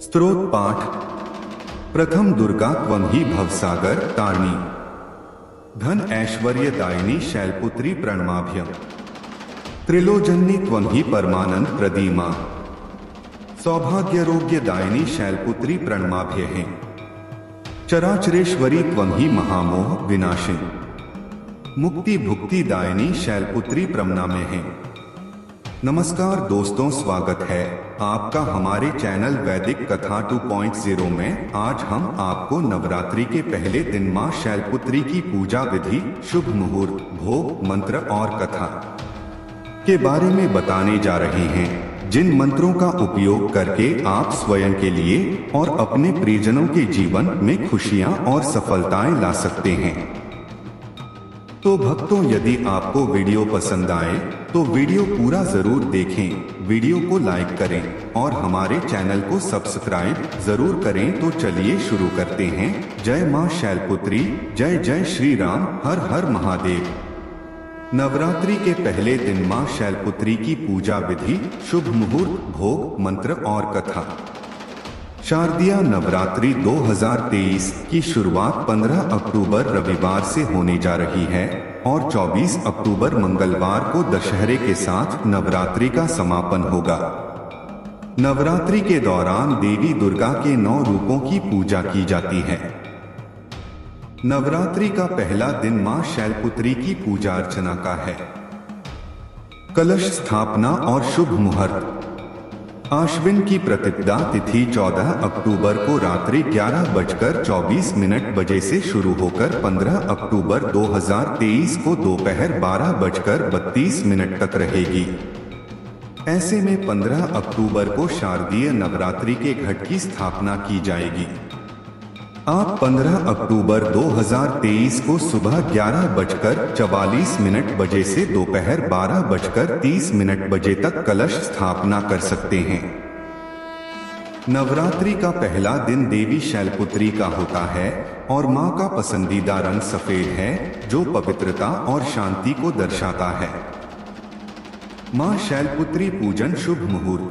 स्तोत्र पाठ। प्रथम दुर्गा त्वं ही भवसागर तारिणी, धन ऐश्वर्य दायिनी शैलपुत्री प्रणमाभ्यम। त्रिलोचनी त्वं ही परमानंद प्रदीमा, सौभाग्यरोग्य दायिनी शैलपुत्री प्रणमाभ्य हैं। चराचरेश्वरी त्वं ही महामोह विनाशिनी, मुक्ति भुक्ति दायिनी शैलपुत्री प्रणमाम्य हैं। नमस्कार दोस्तों, स्वागत है आपका हमारे चैनल वैदिक कथा 2.0 में। आज हम आपको नवरात्रि के पहले दिन मां शैलपुत्री की पूजा विधि, शुभ मुहूर्त, भोग, मंत्र और कथा के बारे में बताने जा रहे हैं, जिन मंत्रों का उपयोग करके आप स्वयं के लिए और अपने प्रियजनों के जीवन में खुशियां और सफलताएं ला सकते हैं। तो भक्तों, यदि आपको वीडियो पसंद आए तो वीडियो पूरा जरूर देखें, वीडियो को लाइक करें और हमारे चैनल को सब्सक्राइब जरूर करें। तो चलिए शुरू करते हैं। जय मां शैलपुत्री, जय जय श्री राम, हर हर महादेव। नवरात्रि के पहले दिन मां शैलपुत्री की पूजा विधि, शुभ मुहूर्त, भोग, मंत्र और कथा। शारदीय नवरात्रि 2023 की शुरुआत 15 अक्टूबर रविवार से होने जा रही है और 24 अक्टूबर मंगलवार को दशहरे के साथ नवरात्रि का समापन होगा। नवरात्रि के दौरान देवी दुर्गा के 9 रूपों की पूजा की जाती है। नवरात्रि का पहला दिन मां शैलपुत्री की पूजा अर्चना का है। कलश स्थापना और शुभ मुहूर्त। आश्विन की प्रतिपदा तिथि 14 अक्टूबर को रात्रि 11:24 से शुरू होकर 15 अक्टूबर 2023 को दोपहर 12:32 तक रहेगी। ऐसे में 15 अक्टूबर को शारदीय नवरात्रि के घट की स्थापना की जाएगी। आप 15 अक्टूबर 2023 को सुबह 11:44 से दोपहर 12:30 तक कलश स्थापना कर सकते हैं। नवरात्रि का पहला दिन देवी शैलपुत्री का होता है और मां का पसंदीदा रंग सफेद है, जो पवित्रता और शांति को दर्शाता है। मां शैलपुत्री पूजन, शुभ मुहूर्त।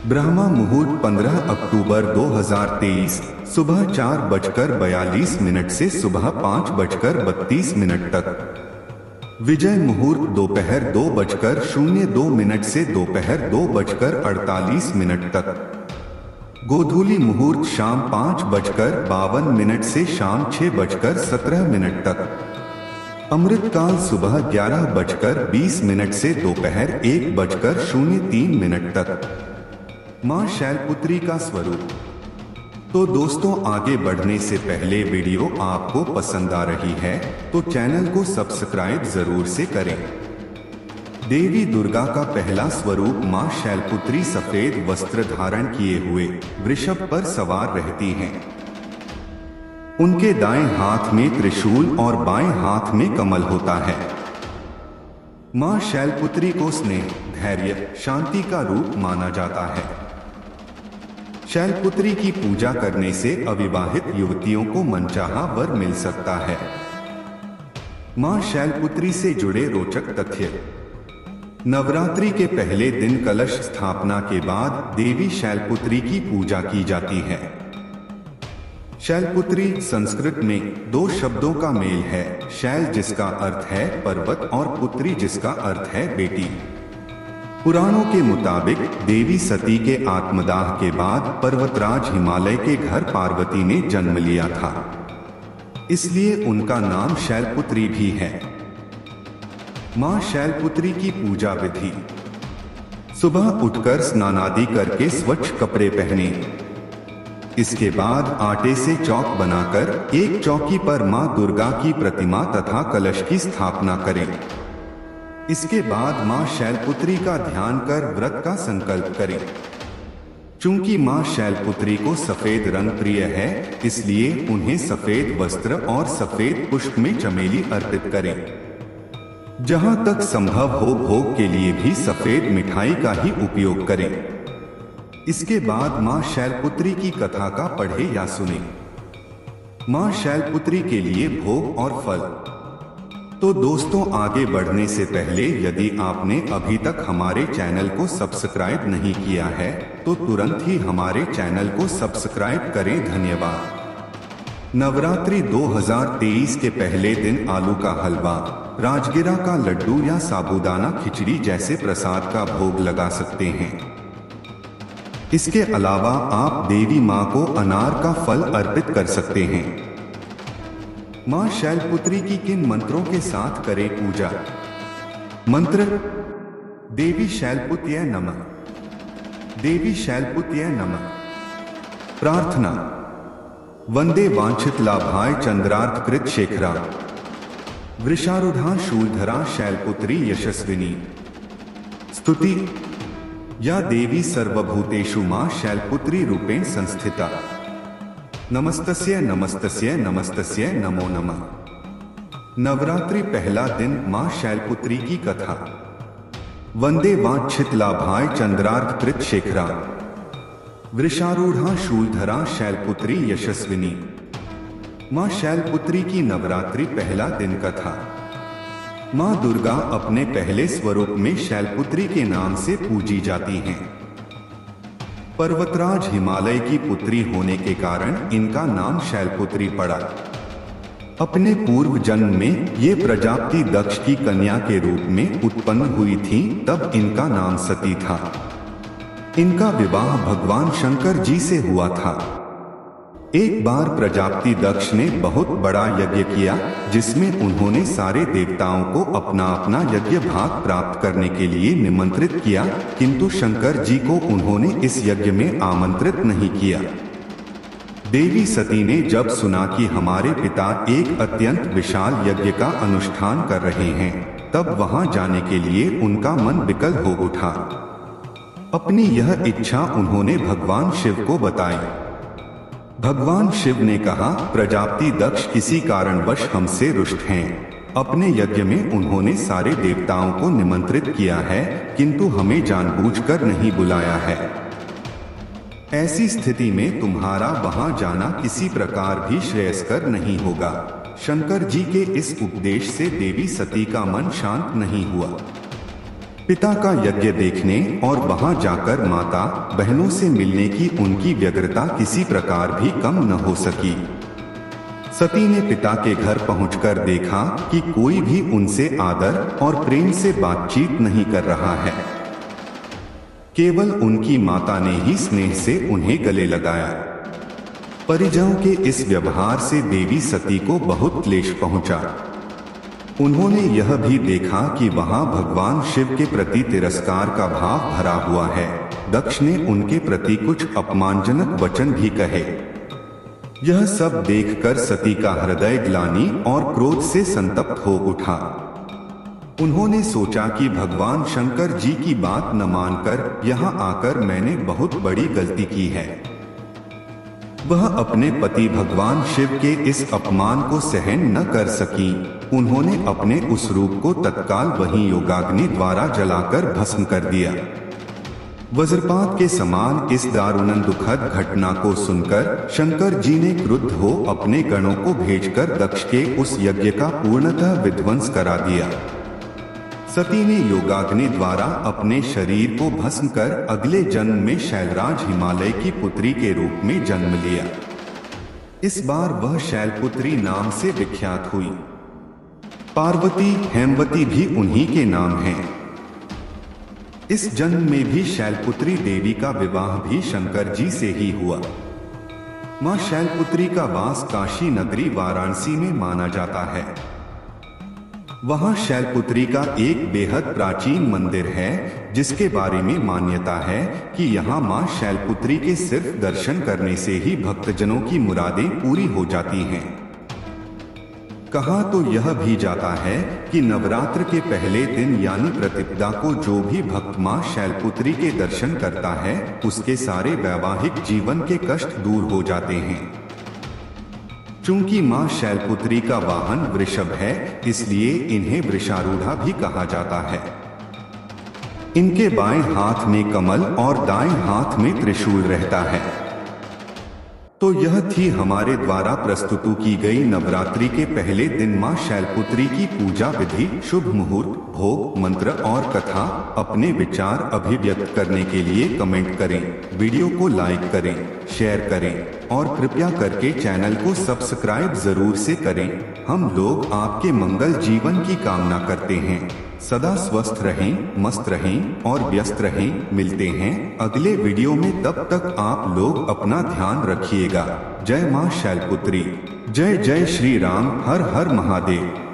ब्रह्मा मुहूर्त 15 अक्टूबर 2023 सुबह 4:42 से सुबह 5:32 तक। विजय मुहूर्त दोपहर 2:02 से दोपहर 2:48 तक। गोधूली मुहूर्त शाम 5:52 से शाम 6:17 तक। अमृतकाल सुबह 11:20 से दोपहर 1:03 तक। मां शैलपुत्री का स्वरूप। तो दोस्तों, आगे बढ़ने से पहले वीडियो आपको पसंद आ रही है तो चैनल को सब्सक्राइब जरूर से करें। देवी दुर्गा का पहला स्वरूप मां शैलपुत्री सफेद वस्त्र धारण किए हुए वृषभ पर सवार रहती हैं। उनके दाएं हाथ में त्रिशूल और बाएं हाथ में कमल होता है। मां शैलपुत्री को स्नेह, धैर्य, शांति का रूप माना जाता है। शैलपुत्री की पूजा करने से अविवाहित युवतियों को मनचाहा वर मिल सकता है। मां शैलपुत्री से जुड़े रोचक तथ्य। नवरात्रि के पहले दिन कलश स्थापना के बाद देवी शैलपुत्री की पूजा की जाती है। शैलपुत्री संस्कृत में 2 शब्दों का मेल है, शैल जिसका अर्थ है पर्वत और पुत्री जिसका अर्थ है बेटी। पुराणों के मुताबिक देवी सती के आत्मदाह के बाद पर्वतराज हिमालय के घर पार्वती ने जन्म लिया था, इसलिए उनका नाम शैलपुत्री भी है। मां शैलपुत्री की पूजा विधि। सुबह उठकर स्नान आदि करके स्वच्छ कपड़े पहने। इसके बाद आटे से चौक बनाकर एक चौकी पर मां दुर्गा की प्रतिमा तथा कलश की स्थापना करें। इसके बाद मां शैलपुत्री का ध्यान कर व्रत का संकल्प करें। चूंकि मां शैलपुत्री को सफेद रंग प्रिय है, इसलिए उन्हें सफेद वस्त्र और सफेद पुष्प में चमेली अर्पित करें। जहां तक संभव हो भोग के लिए भी सफेद मिठाई का ही उपयोग करें। इसके बाद मां शैलपुत्री की कथा का पढ़े या सुने। मां शैलपुत्री के लिए भोग और फल। तो दोस्तों, आगे बढ़ने से पहले यदि आपने अभी तक हमारे चैनल को सब्सक्राइब नहीं किया है तो तुरंत ही हमारे चैनल को सब्सक्राइब करें। धन्यवाद। नवरात्रि 2023 के पहले दिन आलू का हलवा, राजगिरा का लड्डू या साबूदाना खिचड़ी जैसे प्रसाद का भोग लगा सकते हैं। इसके अलावा आप देवी मां को अनार का फल अर्पित कर सकते हैं। मां शैलपुत्री की किन मंत्रों के साथ करें पूजा? मंत्र: देवी शैलपुत्र्यै नमः। देवी शैलपुत्र्यै नमः। प्रार्थना: वंदे वांछित लाभाय चंद्रार्थ शेखरा, वृषारूढ़ा शूलधरा शैलपुत्री यशस्विनी। स्तुति: या देवी सर्वभूतेषु मां शैलपुत्री रूपेण संस्थिता। नमस्तस्य नमस्तस्य नमस्तस्य नमो नमः। नवरात्रि पहला दिन मां शैलपुत्री की कथा। वंदे वांछित लाभाय चंद्रार्थ शेखरा, वृषारूढ़ा शूलधरा शैलपुत्री यशस्विनी। मां शैलपुत्री की नवरात्रि पहला दिन कथा। मां दुर्गा अपने पहले स्वरूप में शैलपुत्री के नाम से पूजी जाती हैं। पर्वतराज हिमालय की पुत्री होने के कारण इनका नाम शैलपुत्री पड़ा। अपने पूर्व जन्म में ये प्रजापति दक्ष की कन्या के रूप में उत्पन्न हुई थी, तब इनका नाम सती था। इनका विवाह भगवान शंकर जी से हुआ था। एक बार प्रजापति दक्ष ने बहुत बड़ा यज्ञ किया, जिसमें उन्होंने सारे देवताओं को अपना अपना यज्ञ भाग प्राप्त करने के लिए निमंत्रित किया, किंतु शंकर जी को उन्होंने इस यज्ञ में आमंत्रित नहीं किया। देवी सती ने जब सुना कि हमारे पिता एक अत्यंत विशाल यज्ञ का अनुष्ठान कर रहे हैं, तब वहां जाने के लिए उनका मन विकल हो उठा। अपनी यह इच्छा उन्होंने भगवान शिव को बताई। भगवान शिव ने कहा, प्रजापति दक्ष किसी कारणवश हमसे रुष्ट हैं। अपने यज्ञ में उन्होंने सारे देवताओं को निमंत्रित किया है, किंतु हमें जानबूझकर नहीं बुलाया है। ऐसी स्थिति में तुम्हारा वहां जाना किसी प्रकार भी श्रेयस्कर नहीं होगा। शंकर जी के इस उपदेश से देवी सती का मन शांत नहीं हुआ। पिता का यज्ञ देखने और वहां जाकर माता बहनों से मिलने की उनकी व्यग्रता किसी प्रकार भी कम न हो सकी। सती ने पिता के घर पहुंचकर देखा कि कोई भी उनसे आदर और प्रेम से बातचीत नहीं कर रहा है। केवल उनकी माता ने ही स्नेह से उन्हें गले लगाया। परिजनों के इस व्यवहार से देवी सती को बहुत क्लेश पहुंचा। उन्होंने यह भी देखा कि वहां भगवान शिव के प्रति तिरस्कार का भाव भरा हुआ है। दक्ष ने उनके प्रति कुछ अपमानजनक वचन भी कहे। यह सब देखकर सती का हृदय ग्लानि और क्रोध से संतप्त हो उठा। उन्होंने सोचा कि भगवान शंकर जी की बात न मानकर यहाँ आकर मैंने बहुत बड़ी गलती की है। वह अपने पति भगवान शिव के इस अपमान को सहन न कर सकी। उन्होंने अपने उस रूप को तत्काल वहीं योगाग्नि द्वारा जलाकर भस्म कर दिया। वज्रपात के समान इस दारुण दुखद घटना को सुनकर शंकर जी ने क्रुद्ध हो अपने गणों को भेजकर दक्ष के उस यज्ञ का पूर्णतः विध्वंस करा दिया। सती ने योगाग्नि द्वारा अपने शरीर को भस्म कर अगले जन्म में शैलराज हिमालय की पुत्री के रूप में जन्म लिया। इस बार वह शैलपुत्री नाम से विख्यात हुई। पार्वती, हेमवती भी उन्हीं के नाम हैं। इस जन्म में भी शैलपुत्री देवी का विवाह भी शंकर जी से ही हुआ। मां शैलपुत्री का वास काशी नगरी वाराणसी में माना जाता है। वहां शैलपुत्री का एक बेहद प्राचीन मंदिर है, जिसके बारे में मान्यता है कि यहाँ मां शैलपुत्री के सिर्फ दर्शन करने से ही भक्तजनों की मुरादें पूरी हो जाती हैं। कहा तो यह भी जाता है कि नवरात्र के पहले दिन यानी प्रतिपदा को जो भी भक्त मां शैलपुत्री के दर्शन करता है, उसके सारे वैवाहिक जीवन के कष्ट दूर हो जाते हैं। चूंकि मां शैलपुत्री का वाहन वृषभ है, इसलिए इन्हें वृषारूढ़ा भी कहा जाता है। इनके बाएं हाथ में कमल और दाएं हाथ में त्रिशूल रहता है। तो यह थी हमारे द्वारा प्रस्तुत की गई नवरात्रि के पहले दिन मां शैलपुत्री की पूजा विधि, शुभ मुहूर्त, भोग, मंत्र और कथा। अपने विचार अभिव्यक्त करने के लिए कमेंट करें, वीडियो को लाइक करें, शेयर करें और कृपया करके चैनल को सब्सक्राइब जरूर से करें। हम लोग आपके मंगल जीवन की कामना करते हैं। सदा स्वस्थ रहें, मस्त रहें और व्यस्त रहें। मिलते हैं अगले वीडियो में, तब तक आप लोग अपना ध्यान रखिएगा। जय मां शैलपुत्री, जय जय श्री राम, हर हर महादेव।